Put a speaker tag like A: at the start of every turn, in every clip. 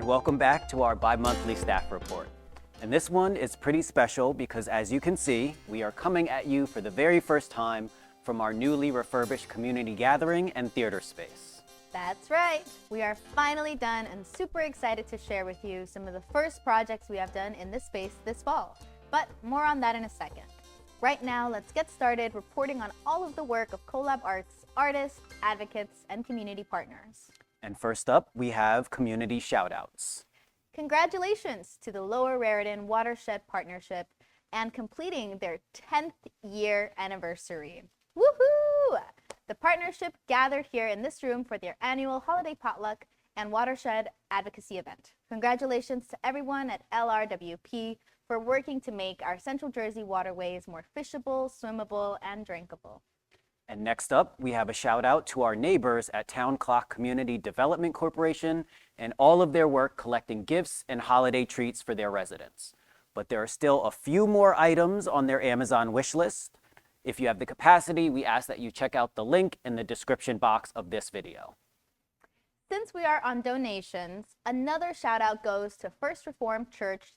A: welcome back to our bi-monthly staff report. And this one is pretty special because, as you can see, we are coming at you for the very first time from our newly refurbished community gathering and theater space.
B: That's right. We are finally done and super excited to share with you some of the first projects we have done in this space this fall. But more on that in a second. Right now, let's get started reporting on all of the work of coLAB Arts artists, advocates, and community partners.
A: And first up, we have community shout-outs.
B: Congratulations to the Lower Raritan Watershed Partnership and completing their 10th year anniversary. Woohoo! The partnership gathered here in this room for their annual holiday potluck and watershed advocacy event. Congratulations to everyone at LRWP for working to make our Central Jersey waterways more fishable, swimmable, and drinkable.
A: And next up, we have a shout out to our neighbors at Town Clock Community Development Corporation and all of their work collecting gifts and holiday treats for their residents. But there are still a few more items on their Amazon wish list. If you have the capacity, we ask that you check out the link in the description box of this video.
B: Since we are on donations, another shout out goes to First Reformed Church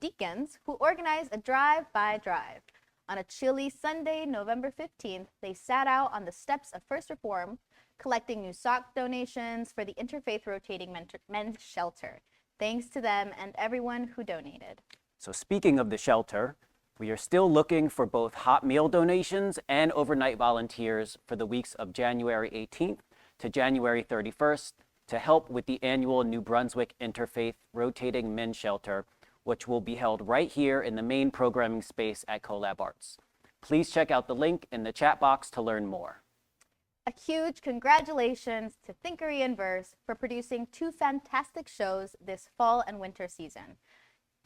B: deacons who organized a drive-by-drive. On a chilly Sunday, November 15th, they sat out on the steps of First Reform, collecting new sock donations for the Interfaith Rotating Men's Shelter. Thanks to them and everyone who donated.
A: So speaking of the shelter, we are still looking for both hot meal donations and overnight volunteers for the weeks of January 18th to January 31st to help with the annual New Brunswick Interfaith Rotating Men's Shelter, which will be held right here in the main programming space at coLAB Arts. Please check out the link in the chat box to learn more.
B: A huge congratulations to Thinkery and Verse for producing two fantastic shows this fall and winter season.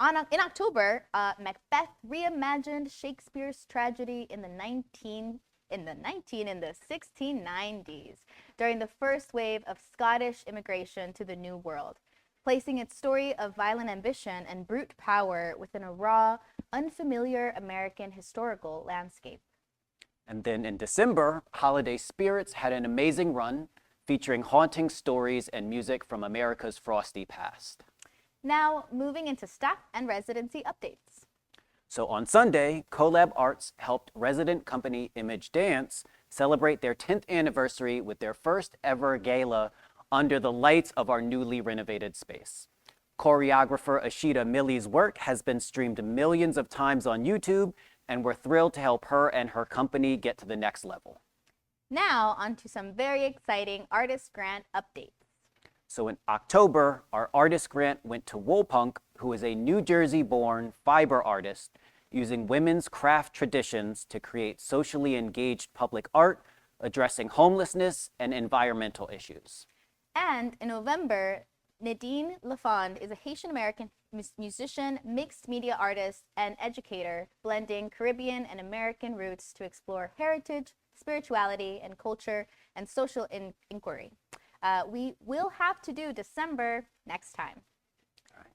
B: In October, Macbeth reimagined Shakespeare's tragedy in the 1690s during the first wave of Scottish immigration to the New World, placing its story of violent ambition and brute power within a raw, unfamiliar American historical landscape.
A: And then in December, Holiday Spirits had an amazing run featuring haunting stories and music from America's frosty past.
B: Now, moving into staff and residency updates.
A: So on Sunday, coLAB Arts helped resident company Image Dance celebrate their 10th anniversary with their first ever gala under the lights of our newly renovated space. Choreographer Ashita Millie's work has been streamed millions of times on YouTube, and we're thrilled to help her and her company get to the next level.
B: Now, on to some very exciting artist grant updates.
A: So in October, our artist grant went to Woolpunk, who is a New Jersey-born fiber artist using women's craft traditions to create socially engaged public art addressing homelessness and environmental issues.
B: And in November, Nadine Lafond is a Haitian-American musician, mixed media artist, and educator, blending Caribbean and American roots to explore heritage, spirituality, and culture, and social inquiry. We will have to do December next time.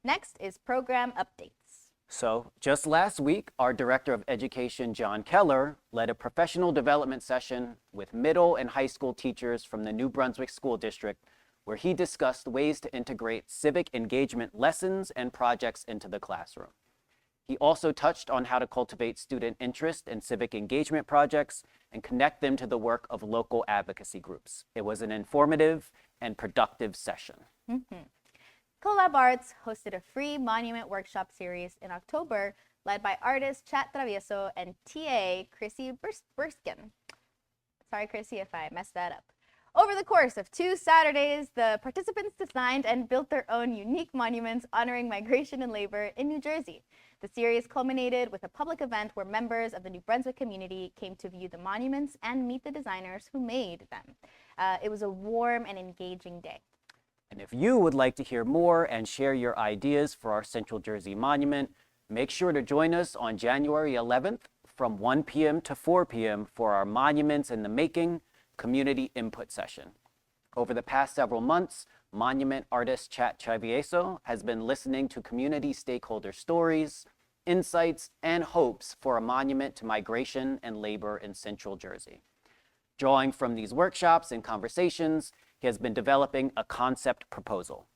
B: Next is program updates.
A: So just last week, our Director of Education, John Keller, led a professional development session with middle and high school teachers from the New Brunswick School District, where he discussed ways to integrate civic engagement lessons and projects into the classroom. He also touched on how to cultivate student interest in civic engagement projects and connect them to the work of local advocacy groups. It was an informative and productive session.
B: coLAB Arts hosted a free monument workshop series in October led by artist Chat Travieso and TA Chrissy Burskin. Sorry, Chrissy, if I messed that up. Over the course of 2 Saturdays, the participants designed and built their own unique monuments honoring migration and labor in New Jersey. The series culminated with a public event where members of the New Brunswick community came to view the monuments and meet the designers who made them. It was a warm and engaging day.
A: And if you would like to hear more and share your ideas for our Central Jersey monument, make sure to join us on January 11th from 1 p.m. to 4 p.m. for our Monuments in the Making community input session. Over the past several months, monument artist Chat Travieso has been listening to community stakeholder stories, insights, and hopes for a monument to migration and labor in Central Jersey. Drawing from these workshops and conversations, he has been developing a concept proposal.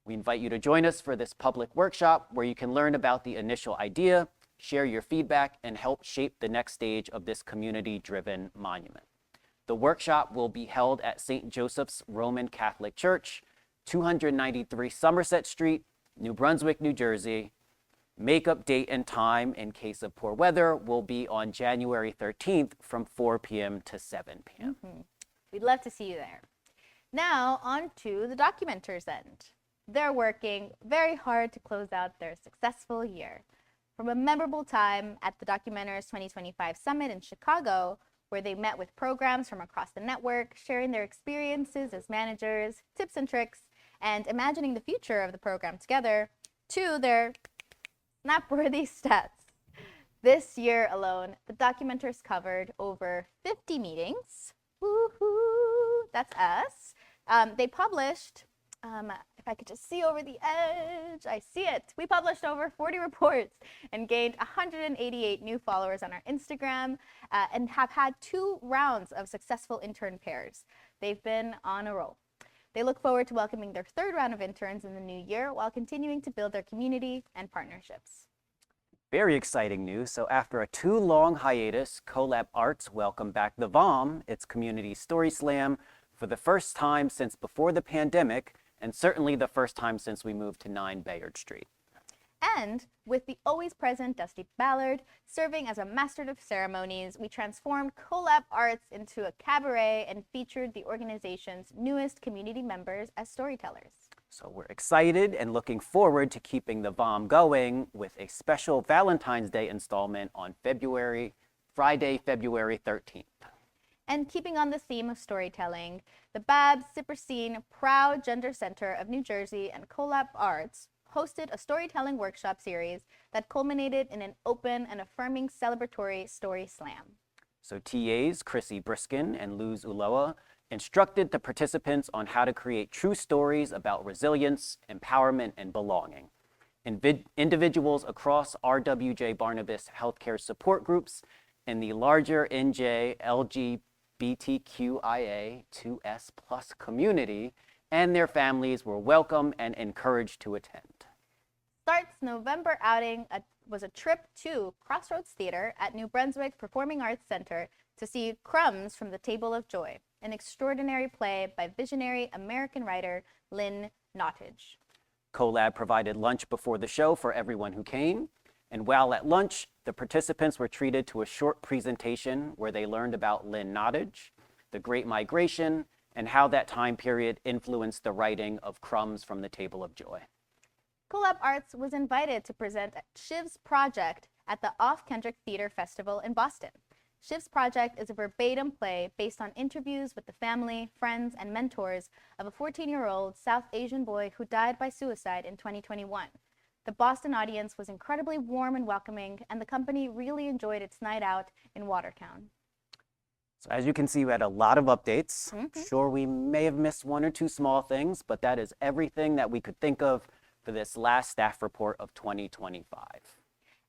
A: We invite you to join us for this public workshop where you can learn about the initial idea, share your feedback, and help shape the next stage of this community-driven monument. The workshop will be held at St. Joseph's Roman Catholic Church, 293 Somerset Street, New Brunswick, New Jersey. Makeup date and time in case of poor weather will be on January 13th from 4 p.m. to 7 p.m.
B: We'd love to see you there. Now, on to the documenters' end. They're working very hard to close out their successful year. From a memorable time at the Documenters 2025 Summit in Chicago, where they met with programs from across the network, sharing their experiences as managers, tips and tricks, and imagining the future of the program together, to their snap-worthy stats. This year alone, the Documenters covered over 50 meetings. Woohoo! That's us. They published, if I could just see over the edge, I see it. We published over 40 reports and gained 188 new followers on our Instagram and have had 2 rounds of successful intern pairs. They've been on a roll. They look forward to welcoming their 3rd round of interns in the new year while continuing to build their community and partnerships.
A: Very exciting news. So after a 2-long hiatus, coLAB Arts welcomed back the VOM, its community story slam, for the first time since before the pandemic, and certainly the first time since we moved to 9 Bayard Street.
B: And with the always present Dusty Ballard serving as a master of ceremonies, we transformed coLAB Arts into a cabaret and featured the organization's newest community members as storytellers.
A: So we're excited and looking forward to keeping the VOM going with a special Valentine's Day installment on Friday, February 13th.
B: And keeping on the theme of storytelling, the Babs Sipperstein Proud Gender Center of New Jersey and coLAB Arts hosted a storytelling workshop series that culminated in an open and affirming celebratory story slam.
A: So TAs Chrissy Briskin and Luz Ulloa instructed the participants on how to create true stories about resilience, empowerment, and belonging. Individuals across RWJ Barnabas healthcare support groups and the larger NJ LGBTQIA2S+ community and their families were welcome and encouraged to attend.
B: Start's November outing was a trip to Crossroads Theater at New Brunswick Performing Arts Center to see Crumbs from the Table of Joy, an extraordinary play by visionary American writer Lynn Nottage.
A: coLAB provided lunch before the show for everyone who came, and while at lunch, the participants were treated to a short presentation where they learned about Lynn Nottage, the Great Migration, and how that time period influenced the writing of Crumbs from the Table of Joy.
B: coLAB Arts was invited to present Shiv's project at the Off Kendrick Theater Festival in Boston. Shiv's project is a verbatim play based on interviews with the family, friends, and mentors of a 14-year-old South Asian boy who died by suicide in 2021. The Boston audience was incredibly warm and welcoming, and the company really enjoyed its night out in Watertown.
A: So as you can see, we had a lot of updates. Sure, we may have missed 1 or 2 small things, but that is everything that we could think of for this last staff report of 2025.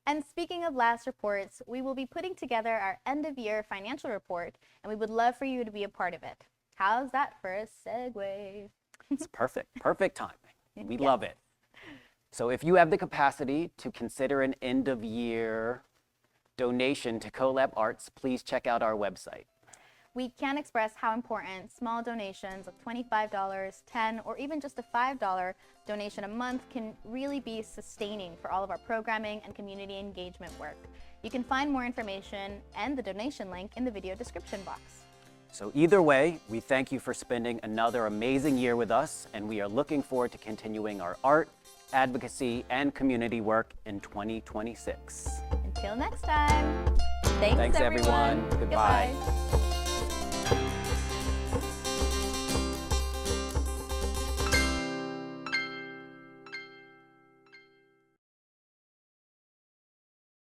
B: And speaking of last reports, we will be putting together our end-of-year financial report, and we would love for you to be a part of it. How's that for a segue?
A: It's perfect, perfect timing. We love it. So if you have the capacity to consider an end-of-year donation to coLAB Arts, please check out our website.
B: We can't express how important small donations of $25, $10, or even just a $5 donation a month can really be sustaining for all of our programming and community engagement work. You can find more information and the donation link in the video description box.
A: So either way, we thank you for spending another amazing year with us, and we are looking forward to continuing our art, advocacy, and community work in 2026.
B: Until next time, thanks
A: everyone. Goodbye.